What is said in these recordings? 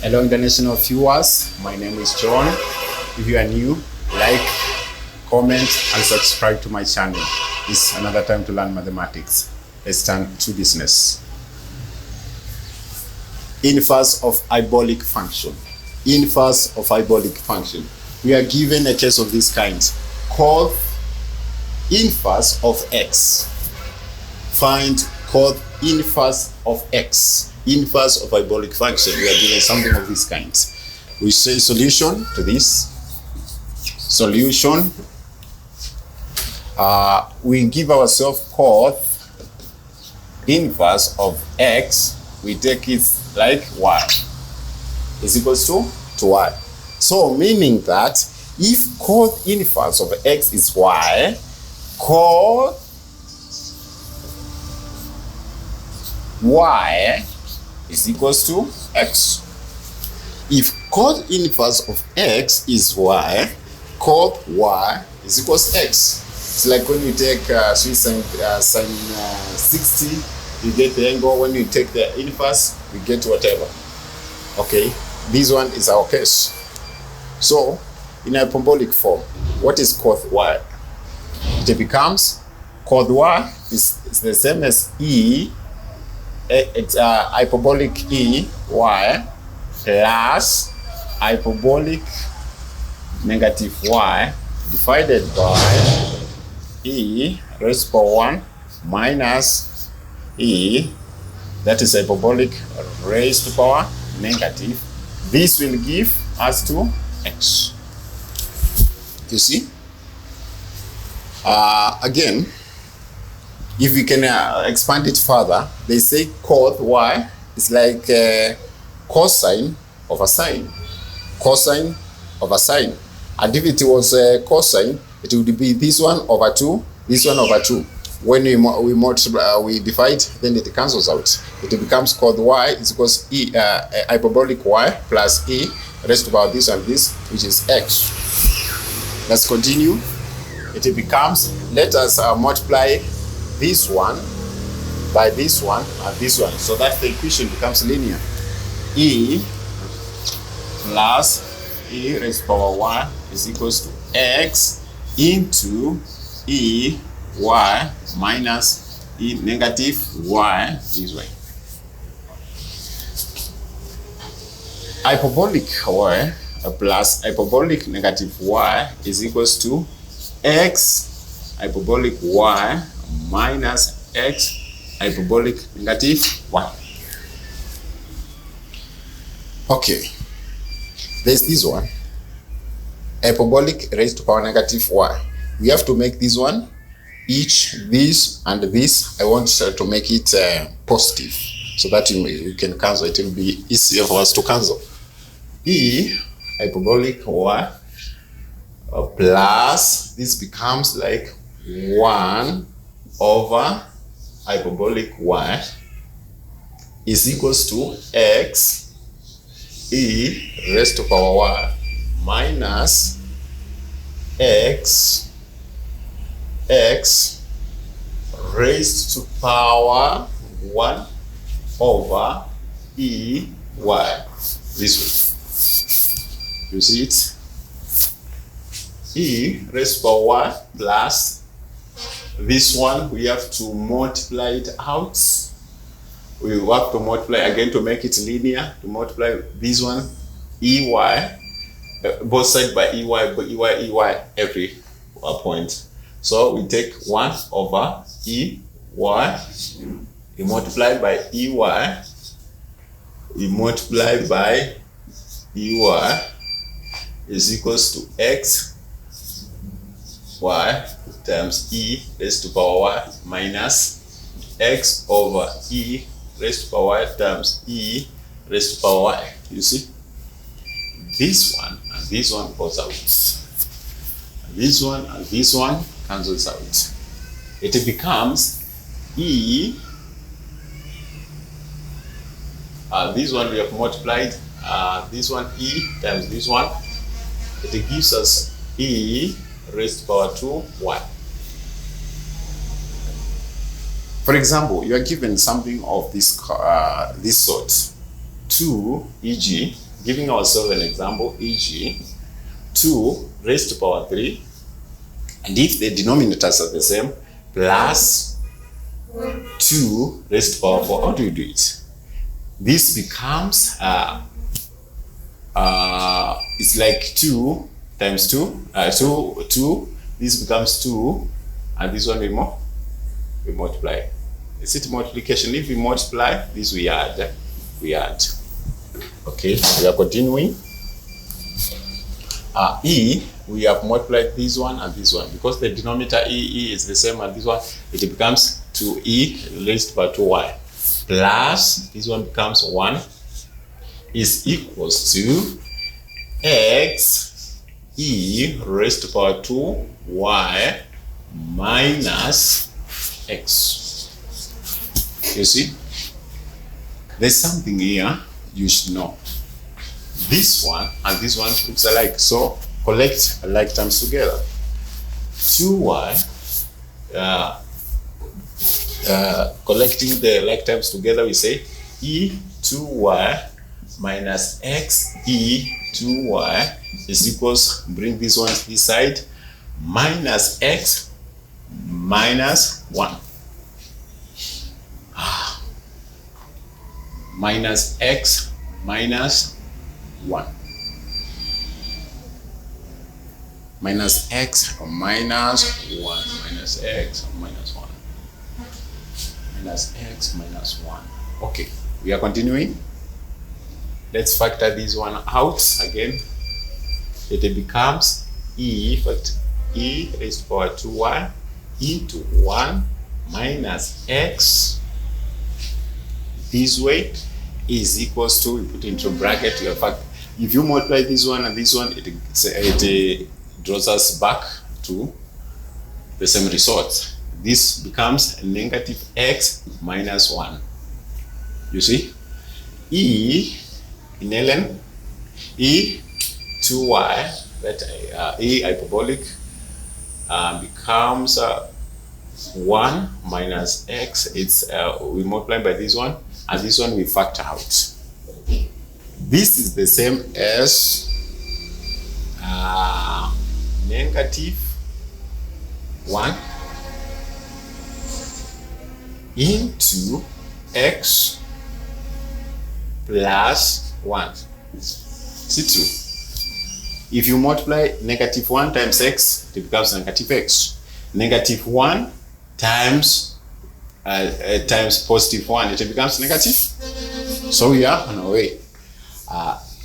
Hello international viewers, my name is John. If you are new, like, comment and subscribe to my channel. It's another time to learn mathematics. Let's turn to business. Inverse of hyperbolic function. Inverse of hyperbolic function. We are given a case of this kind called inverse of x. Find called inverse of x. Inverse of hyperbolic function. We are given something of this kind. We say solution to this. Solution. We give ourselves called inverse of x. We take it like y is equals to y. So meaning that if cos inverse of x is y, cos y is equals to x. If cos inverse of x is y, cos y is equals to x. It's like when you take sine 60, you get the angle. When you take the inverse, you get whatever. Okay, this one is our case. So in hyperbolic form, what is cos y? It becomes cos y is the same as hyperbolic e y plus hyperbolic negative y divided by e raised to power 1 minus e, that is hyperbolic raised to power negative. This will give us to x. You see? Again, if we can expand it further, they say cos y is like cosine of a sine. Cosine of a sine. And if it was cosine, it would be this one over 2, this one over 2. When we multiply, we divide, then it cancels out. It becomes cos y is equals e hyperbolic y plus e raised to power this and this, which is x. Let's continue. It becomes, let us multiply this one by this one and this one, so that the equation becomes linear. E plus e raised to power 1 is equals to x into e y minus e negative y this way. Hyperbolic y plus hyperbolic negative y is equals to x hyperbolic y minus x hyperbolic negative y. Okay, there's this one, hyperbolic raised to power negative y. We have to make this one, each this and this. I want to make it positive so that we can cancel. It will be easier for us to cancel. E hyperbolic y plus this becomes like 1 over hyperbolic y is equals to x e raised to power y minus x raised to power 1 over e y this way. You see it? E raised to power y plus this one, we have to multiply it out. We have to multiply again to make it linear. To multiply this one, ey, both sides by ey every point. So we take 1 over ey, we multiply by ey, we multiply by ey is equals to x y times e raised to power y minus x over e raised to power y times e raised to power y. You see? This one and this one goes out. This one and this one cancels out. It becomes e, this one we have multiplied, this one e times this one. It gives us e raised to power 2y. For example, you are given something of this sort. 2, e.g., giving ourselves an example, e.g. 2 raised to power 3, and if the denominators are the same, plus 2 raised to power 4. How do you do it? This becomes it's like 2 times 2, 2, this becomes 2, and this one we multiply. Is it multiplication? If we multiply, this we add. Okay, we are continuing. E, we have multiplied this one and this one. Because the denominator E is the same as this one, it becomes 2e raised by 2y. Plus, this one becomes 1 is equals to x e raised to power 2y minus x. You see, there's something here you should know. This one and this one looks alike, so collect like terms together. 2y, collecting the like terms together, we say e 2y minus x e 2y is equals, bring this one to this side, minus x minus 1. Minus x minus 1. Minus x minus 1. Minus x minus 1. Minus x minus 1. Okay, we are continuing. Let's factor this one out again. It becomes e raised to power 2y into 1 minus x this way is equals to, we put into bracket, in fact, if you multiply this one and this one, it draws us back to the same result. This becomes negative x minus 1. You see? E in ln, e 2y, that e hyperbolic becomes 1 minus x. It's we multiply by this one, and this one we factor out. This is the same as negative 1 into x plus 1. See true? If you multiply negative 1 times x, it becomes negative x. Negative 1 times positive 1, it becomes negative. So we are on our way.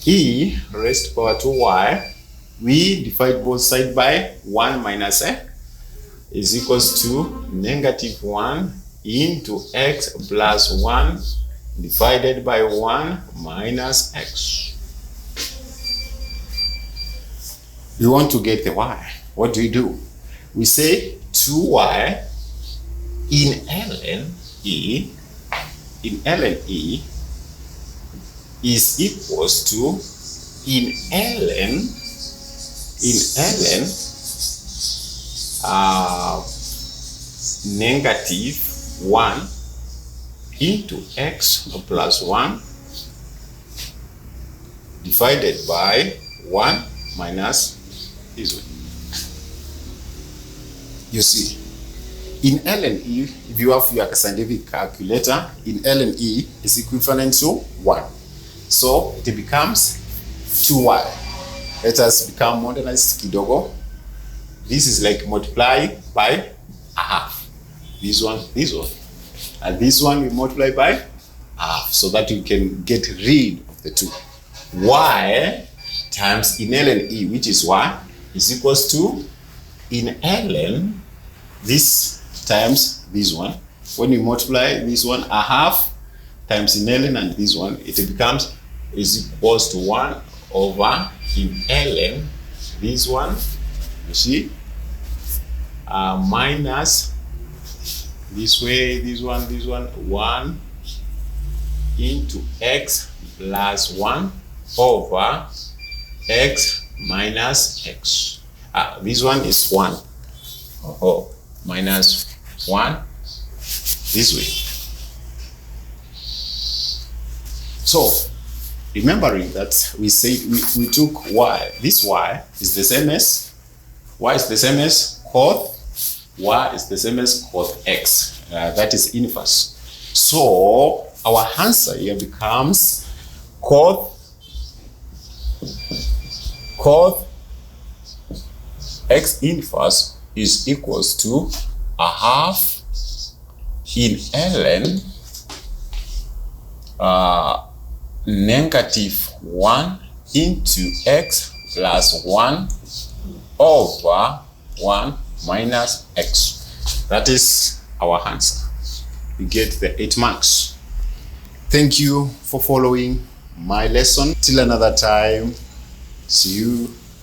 E raised to power 2y, we divide both sides by 1 minus a is equals to negative 1 into x plus 1 divided by 1 minus x. We want to get the y. What do? We say 2y in ln e is equals to in ln negative 1 into x plus 1 divided by 1 minus this one. You see, in ln e, if you have your scientific calculator, in ln e is equivalent to 1. So it becomes 2y. Let us become modernized kidogo. This is like multiply by a half. This one. And this one we multiply by half, so that you can get rid of the 2. Y times in ln e, which is y, is equals to in ln this times this one. When you multiply this one a half times in ln and this one, it becomes is equals to 1 over in ln this one, you see, minus this way, this one 1 into x plus 1 over x minus x. This one is 1 minus 1 this way. So remembering that we said we took y. This y is the same as cos. Y is the same as cos x. That is inverse. So our answer here becomes cos x inverse is equals to a half in ln -1 into x plus 1 over 1 minus x. That is our answer. We get the 8 marks. Thank you for following my lesson. Till another time, see you